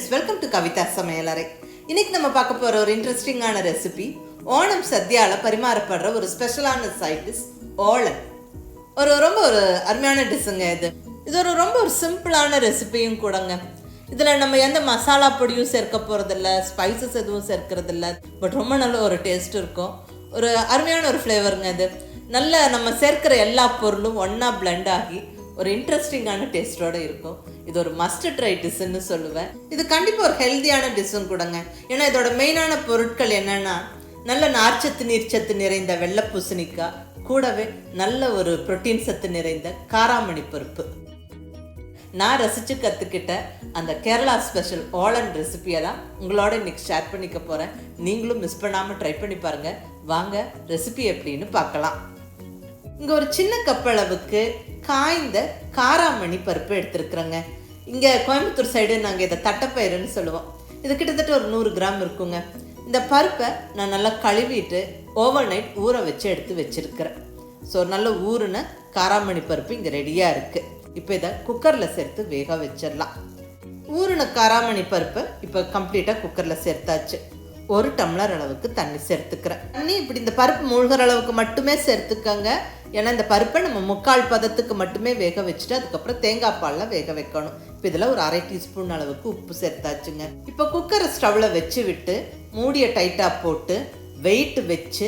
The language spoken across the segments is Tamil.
friends, welcome to KAVITHASAMAYALARAI. இன்னைக்கு நம்ம பார்க்க போற ஒரு இன்ட்ரஸ்டிங்கான ரெசிபி ஓணம் சத்யால பரிமாறப்படுற ஒரு ஸ்பெஷலான சைட் டிஷ் ஓலன். ஒரு அருமையான டிஷ்ங்க இது. இது ரொம்ப சிம்பிளான ரெசிபியும் கூடங்க. இதில் நம்ம எந்த மசாலா பொடியும் சேர்க்க போகிறதில்ல, ஸ்பைசஸ் எதுவும் சேர்க்கறதில்ல. பட் ரொம்ப நல்ல ஒரு டேஸ்ட் இருக்கும். ஒரு அருமையான ஒரு ஃப்ளேவருங்க இது. நல்ல நம்ம சேர்க்கிற எல்லா பொருளும் ஒன்றா பிளெண்ட் ஆகி ஒரு இன்ட்ரெஸ்டிங்கான டேஸ்டோடு இருக்கும். இது ஒரு மஸ்ட் ட்ரை டிஷ்ன்னு சொல்லுவேன். இது கண்டிப்பாக ஒரு ஹெல்த்தியான டிஷ்ஷும் கூடங்க. ஏன்னா இதோட மெயினான பொருட்கள் என்னென்னா நல்ல நார்ச்சத்து நீர்ச்சத்து நிறைந்த வெள்ளை பூசணிக்காய், கூடவே நல்ல ஒரு புரோட்டீன் சத்து நிறைந்த காராமணி பருப்பு. நான் ரசித்து கற்றுக்கிட்ட அந்த கேரளா ஸ்பெஷல் ஓலன் ரெசிபியை தான் உங்களோட இன்றைக்கி ஷேர் பண்ணிக்க போகிறேன். நீங்களும் மிஸ் பண்ணாமல் ட்ரை பண்ணி பாருங்கள். வாங்க ரெசிபி எப்படின்னு பார்க்கலாம். இங்கே ஒரு சின்ன கப் அளவுக்கு காய்ந்த காராமணி பருப்பு எடுத்துருக்குறேங்க. இங்கே கோயம்புத்தூர் சைடு நாங்கள் இதை தட்டைப்பயிறுன்னு சொல்லுவோம். இது கிட்டத்தட்ட ஒரு 100 கிராம் இருக்குங்க. இந்த பருப்பை நான் நல்லா கழுவிட்டு ஓவர் நைட் ஊற வச்சு எடுத்து வச்சுருக்கிறேன். ஸோ நல்ல ஊறின காராமணி பருப்பு இங்கே ரெடியாக இருக்குது. இப்போ இதை குக்கரில் சேர்த்து வேக வச்சிடலாம். ஊறின காராமணி பருப்பை இப்போ கம்ப்ளீட்டாக குக்கரில் சேர்த்தாச்சு. 1 டம்ளர் அளவுக்கு தண்ணி சேர்த்துக்கிறேன். தண்ணி இப்படி இந்த பருப்பு மூழ்கிற அளவுக்கு மட்டுமே சேர்த்துக்கங்க. ஏன்னா இந்த பருப்பை நம்ம 3/4 பதத்துக்கு மட்டுமே வேக வச்சுட்டு அதுக்கப்புறம் தேங்காய் பாலில் வேக வைக்கணும். இப்போ இதில் ஒரு 1/2 டீஸ்பூன் அளவுக்கு உப்பு சேர்த்தாச்சுங்க. இப்போ குக்கரை ஸ்டவ்வில் வச்சு விட்டு மூடியை டைட்டாக போட்டு வெயிட் வச்சு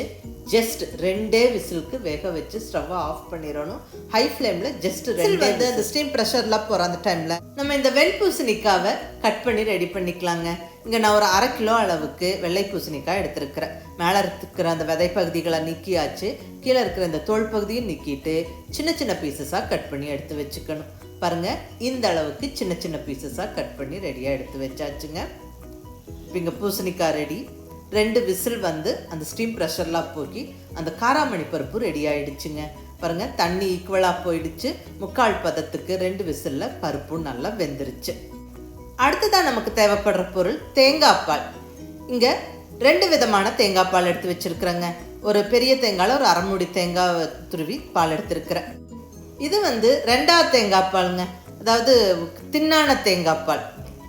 ஜஸ்ட் 2 விசிலுக்கு வேக வச்சு ஸ்டவ்வை ஆஃப் பண்ணிடணும். ஹை ஃப்ளேமில் ஜஸ்ட் 2 அந்த ஸ்டீம் ப்ரெஷர்லாம் போகிற அந்த டைமில் நம்ம இந்த வெண்பூசணிக்காவை கட் பண்ணி ரெடி பண்ணிக்கலாங்க. இங்கே நான் ஒரு 1/2 கிலோ அளவுக்கு வெள்ளை பூசணிக்காய் எடுத்துருக்கிறேன். மேலே இருக்கிற அந்த விதை பகுதிகளை நீக்கியாச்சு. கீழே இருக்கிற இந்த தோல் பகுதியும் நீக்கிட்டு சின்ன சின்ன பீசஸாக கட் பண்ணி எடுத்து வச்சுக்கணும். பாருங்கள், இந்த அளவுக்கு சின்ன சின்ன பீசஸாக கட் பண்ணி ரெடியாக எடுத்து வச்சாச்சுங்க. இப்போ இங்கே பூசணிக்காய் ரெடி. 2 விசில் வந்து அந்த ஸ்டீம் ப்ரெஷர்லாம் போக்கி அந்த காராமணி பருப்பு ரெடி ஆகிடுச்சுங்க. பாருங்கள், தண்ணி ஈக்குவலாக போயிடுச்சு. 3/4 பதத்துக்கு 2 விசிலில் பருப்பும் நல்லா வெந்துருச்சு. அடுத்ததான் நமக்கு தேவைப்படுற பொருள் தேங்காய் பால். இங்கே 2 விதமான தேங்காய் பால் எடுத்து வச்சுருக்குறேங்க. ஒரு பெரிய தேங்காயில் ஒரு 1/2 மூடி தேங்காய் துருவி பால் எடுத்துருக்குறேன். இது வந்து 2ஆவது தேங்காய் பாலுங்க, அதாவது தின்னான தேங்காய் பால்.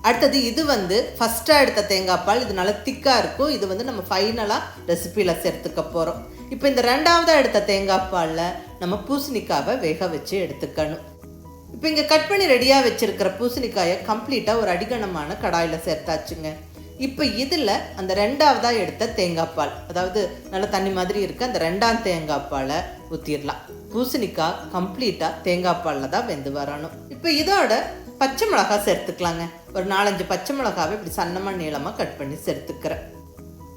அடுத்தது இது வந்து ஃபஸ்ட்டாக எடுத்த தேங்காய் பால். இது நல்லா திக்காக இருக்கும். இது வந்து நம்ம ஃபைனலாக ரெசிப்பியில் சேர்த்துக்க போகிறோம். இப்போ இந்த 2ஆவதாக எடுத்த தேங்காய் பாலில் நம்ம பூசணிக்காவை வேக வச்சு எடுத்துக்கணும். இப்போ இங்கே கட் பண்ணி ரெடியாக வச்சுருக்கிற பூசணிக்காயை கம்ப்ளீட்டாக ஒரு அடிகனமான கடாயில் சேர்த்தாச்சுங்க. இப்போ இதில் அந்த 2ஆவதாக எடுத்த தேங்காய் பால், அதாவது நல்லா தண்ணி மாதிரி இருக்குது, அந்த 2ஆம் தேங்காய் பாலை ஊற்றிடலாம். பூசணிக்காய் கம்ப்ளீட்டாக தேங்காய் பாலில் தான் வெந்து வரணும். இப்போ இதோட பச்சை மிளகாய் சேர்த்துக்கலாங்க. ஒரு 4-5 பச்சை மிளகாவை இப்படி சன்னமாக நீளமாக கட் பண்ணி சேர்த்துக்கிறேன்.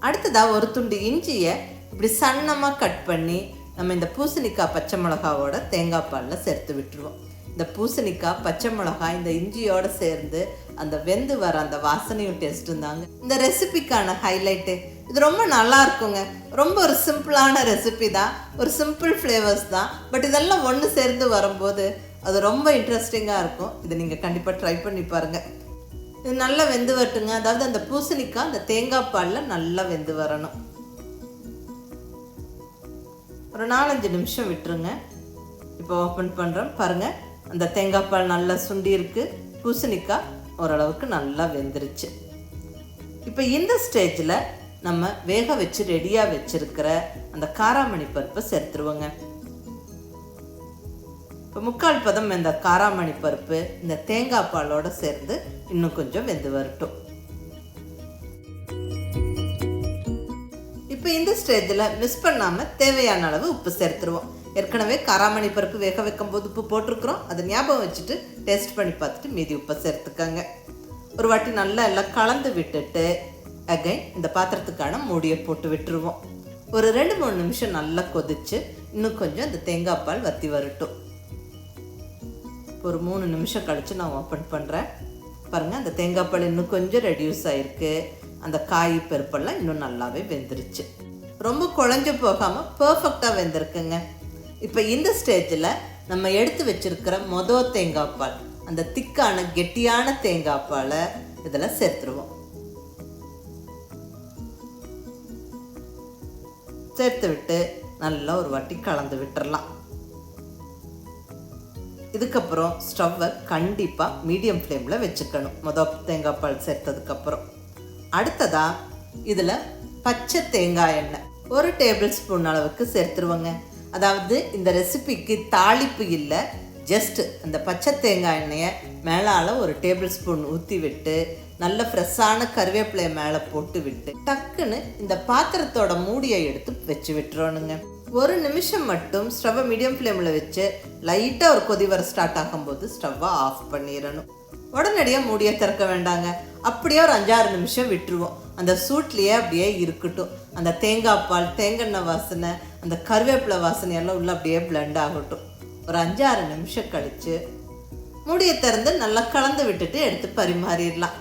அடுத்ததாக ஒரு துண்டு இஞ்சியை இப்படி சன்னமாக கட் பண்ணி நம்ம இந்த பூசணிக்காய் பச்சை மிளகாவோட தேங்காய் பாலில் சேர்த்து விட்டுருவோம். இந்த பூசணிக்காய் பச்சை மிளகாய் இந்த இஞ்சியோடு சேர்ந்து அந்த வெந்து வர அந்த வாசனையும் டேஸ்ட்டும் தாங்க இந்த ரெசிபிக்கான ஹைலைட்டு. இது ரொம்ப நல்லா இருக்குங்க. ரொம்ப ஒரு சிம்பிளான ரெசிபி தான், ஒரு சிம்பிள் ஃப்ளேவர்ஸ் தான். பட் இதெல்லாம் ஒன்று சேர்ந்து வரும்போது அது ரொம்ப இன்ட்ரெஸ்டிங்காக இருக்கும். இதை நீங்கள் கண்டிப்பாக ட்ரை பண்ணி பாருங்கள். இது நல்லா வெந்து வரட்டுங்க. அதாவது அந்த பூசணிக்காய் அந்த தேங்காய் பாலில் நல்லா வெந்து வரணும். ஒரு 4-5 நிமிஷம் விட்டுருங்க. இப்போ ஓப்பன் பண்ணுறோம். பாருங்கள், அந்த தேங்காய் பால் நல்லா சுண்டி இருக்குது. பூசணிக்காய் ஓரளவுக்கு நல்லா வெந்துருச்சு. இப்போ இந்த ஸ்டேஜில் நம்ம வேக வச்சு ரெடியாக வச்சுருக்கிற அந்த காராமணி பருப்பை சேர்த்துருவோங்க. இப்போ 3/4 பதம் இந்த காராமணி பருப்பு இந்த தேங்காய் பாலோடு சேர்ந்து இன்னும் கொஞ்சம் வெந்து வரட்டும். இப்போ இந்த ஸ்டேஜில் மிஸ் பண்ணாமல் தேவையான அளவு உப்பு சேர்த்துருவோம். ஏற்கனவே காராமணி பருப்பு வேக வைக்கும் போது உப்பு போட்டிருக்கிறோம். அதை ஞாபகம் வச்சுட்டு டேஸ்ட் பண்ணி பார்த்துட்டு மீதி உப்பை சேர்த்துக்கங்க. ஒரு வாட்டி நல்லா எல்லாம் கலந்து விட்டுட்டு அகைன் இந்த பாத்திரத்துக்கான மூடியை போட்டு விட்டுருவோம். ஒரு 2-3 நிமிஷம் நல்லா கொதிச்சு இன்னும் கொஞ்சம் இந்த தேங்காய் பால் வற்றி வரட்டும். ஒரு 3 நிமிஷம் கழித்து நான் ஓப்பன் பண்ணுறேன். பாருங்கள், அந்த தேங்காய் பால் இன்னும் கொஞ்சம் ரெடியூஸ் ஆகிருக்கு. அந்த காய் பருப்பெல்லாம் இன்னும் நல்லாவே வெந்துருச்சு. ரொம்ப குழஞ்சு போகாமல் பர்ஃபெக்டாக வெந்திருக்குங்க. இப்போ இந்த ஸ்டேஜில் நம்ம எடுத்து வச்சுருக்கிற மொதல் தேங்காய் பால், அந்த திக்கான கெட்டியான தேங்காய் பாலை இதில் சேர்த்துருவோம். சேர்த்து விட்டு நல்லா ஒரு வாட்டி கலந்து விட்டுறலாம். இதுக்கப்புறம் ஸ்டவ்வை கண்டிப்பாக மீடியம் ஃப்ளேமில் வச்சுக்கணும். தேங்காய் பால் சேர்த்ததுக்கப்புறம் அடுத்ததாக இதில் பச்சை தேங்காய் எண்ணெய் 1 டேபிள் ஸ்பூன் அளவுக்கு சேர்த்துருவோங்க. அதாவது இந்த ரெசிபிக்கு தாளிப்பு இல்லை, ஜஸ்ட் அந்த பச்சை தேங்காய் எண்ணெயை மேலால் 1 டேபிள் ஸ்பூன் ஊற்றி விட்டு நல்ல ஃப்ரெஷ்ஷான கருவேப்பிலையை மேலே போட்டு விட்டு டக்குன்னு இந்த பாத்திரத்தோட மூடியை எடுத்து வச்சு விட்டுறோனுங்க. 1 நிமிஷம் மட்டும் ஸ்டவ்வை மீடியம் ஃப்ளேமில் வச்சு லைட்டாக ஒரு கொதி வர ஸ்டார்ட் ஆகும்போது ஸ்டவ்வை ஆஃப் பண்ணிடணும். உடனடியாக மூடியை திறக்க வேண்டாங்க. அப்படியே ஒரு 5-6 நிமிஷம் விட்டுருவோம். அந்த சூட்லேயே அப்படியே இருக்கட்டும். அந்த தேங்காய் பால், தேங்காய் வாசனை, அந்த கருவேப்பிலை வாசனை எல்லாம் உள்ள அப்படியே பிளெண்ட் ஆகட்டும். ஒரு 5-6 நிமிஷம் கழித்து மூடியை திறந்து நல்லா கலந்து விட்டுட்டு எடுத்து பரிமாறிடலாம்.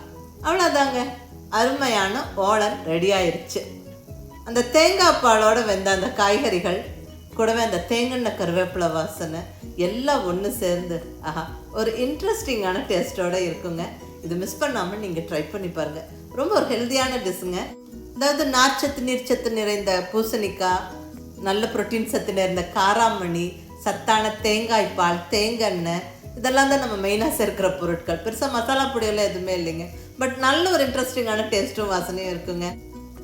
அவ்வளோதாங்க, அருமையான ஓலன் ரெடி ஆயிடுச்சு. அந்த தேங்காய் பாலோட வெந்த அந்த காய்கறிகள் கூடவே அந்த தேங்காய் கருவேப்பிலை வாசனை எல்லாம் ஒன்று சேர்ந்து ஒரு இன்ட்ரெஸ்டிங்கான டேஸ்ட்டோடு இருக்குங்க. இது மிஸ் பண்ணாமல் நீங்கள் ட்ரை பண்ணி பாருங்கள். ரொம்ப ஒரு ஹெல்த்தியான டிஷ்ஷுங்க. அதாவது நார்ச்சத்து நீர்ச்சத்து நிறைந்த பூசணிக்காய், நல்ல புரோட்டீன் சத்து நிறைந்த காராமணி, சத்தான தேங்காய் பால், தேங்காய், இதெல்லாம் தான் நம்ம மெயினாக சேர்க்கிற பொருட்கள். பெருசாக மசாலா பொடியெல்லாம் எதுவுமே இல்லைங்க. பட் நல்ல ஒரு இன்ட்ரெஸ்டிங்கான டேஸ்ட்டும் வாசனையும் இருக்குங்க.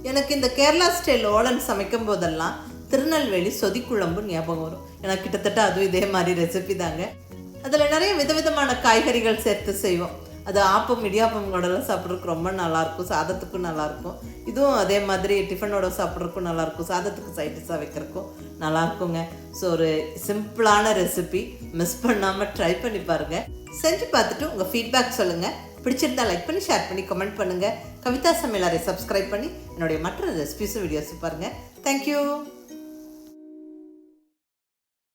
எனக்கு இந்த கேரளா ஸ்டைல் ஓலன் சமைக்கும் போதெல்லாம் திருநெல்வேலி சொதிக்குழம்பு ஞாபகம் வரும். எனக்கு கிட்டத்தட்ட அதுவும் இதே மாதிரி ரெசிபி தாங்க. அதில் நிறைய விதவிதமான காய்கறிகள் சேர்த்து செய்வோம். அது ஆப்பம் இடியாப்பம் கூடலாம் சாப்பிட்றதுக்கு ரொம்ப நல்லாயிருக்கும், சாதத்துக்கும் நல்லாயிருக்கும். இதுவும் அதே மாதிரி டிஃபனோட சாப்பிட்றதுக்கும் நல்லாயிருக்கும், சாதத்துக்கு சைடிஷாக வைக்கிறதுக்கும் நல்லாயிருக்குங்க. ஸோ ஒரு சிம்பிளான ரெசிபி, மிஸ் பண்ணாமல் ட்ரை பண்ணி பாருங்கள். செஞ்சு பார்த்துட்டு உங்கள் ஃபீட்பேக் சொல்லுங்கள். பிடிச்சிருந்தா லைக் பண்ணி, ஷேர் பண்ணி, கமெண்ட் பண்ணுங்கள். கவிதா சமையலறை சப்ஸ்கிரைப் பண்ணி என்னுடைய மற்ற ரெசிபிஸும் வீடியோஸும் பாருங்கள். தேங்க்யூ.